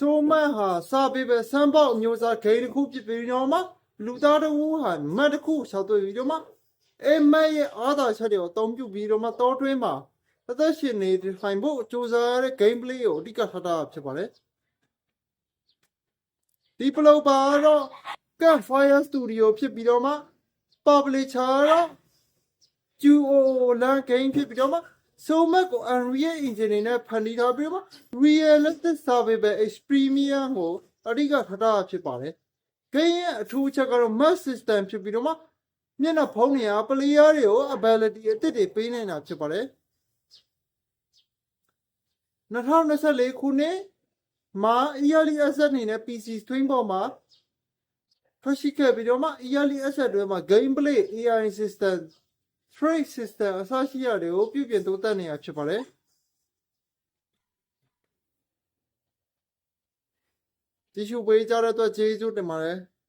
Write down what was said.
ဆိုမတ်ဟာစာပေပဲစမ်းပေါက်မျိုးစားဂိမ်းတစ်ခုဖြစ်ပြီးတော့မှလူသားတစ်ဦးဟာမတ်တစ်ခုဆောက်တွေ့ပြီးတော့မှမတ်ရဲ့အားသာချက်တွေကိုအသုံးပြုပြီးတော့မှတောတွင်းမှာအသက်ရှင်နေထိုင်ဖို့စူးစမ်းရတဲ့ gameplay ကိုအဓိကထားတာဖြစ်ပါတယ်ဒီပလောပါတော့ Campfire Studio ဖြစ်ပြီးတော့မှ publisher တော့ QO Land Game ဖြစ်ပြီးတော့မှဆိုမတ်ကို Unreal Engine နဲ့ဖန်တီးထားပြီးတော့ realistic survival experience ကိုအဓိကထားတာဖြစ်ပါတယ်။ game ရဲ့အထူးချက်ကတော့ map system ဖြစ်ပြီးတော့မှမျက်နှာဖုံးနေရ player တွေကို ability အသစ်တွေပေးနေတာဖြစ်ပါတယ်။2024ခုနှစ်မှာ early access အနေနဲ့ PC stream ပေါ်မှာထွက်ရှိခဲ့ပြီးတော့မှ early access တွေမှာ gameplay AI system trade system အစရှိရတွေကိုပြုပြင်တိုးတက်နေတာဖြစ်ပါတယ်။ဒီရှုပေးကြတဲ့အတွက်ကျေးဇူးတင်ပါတယ်။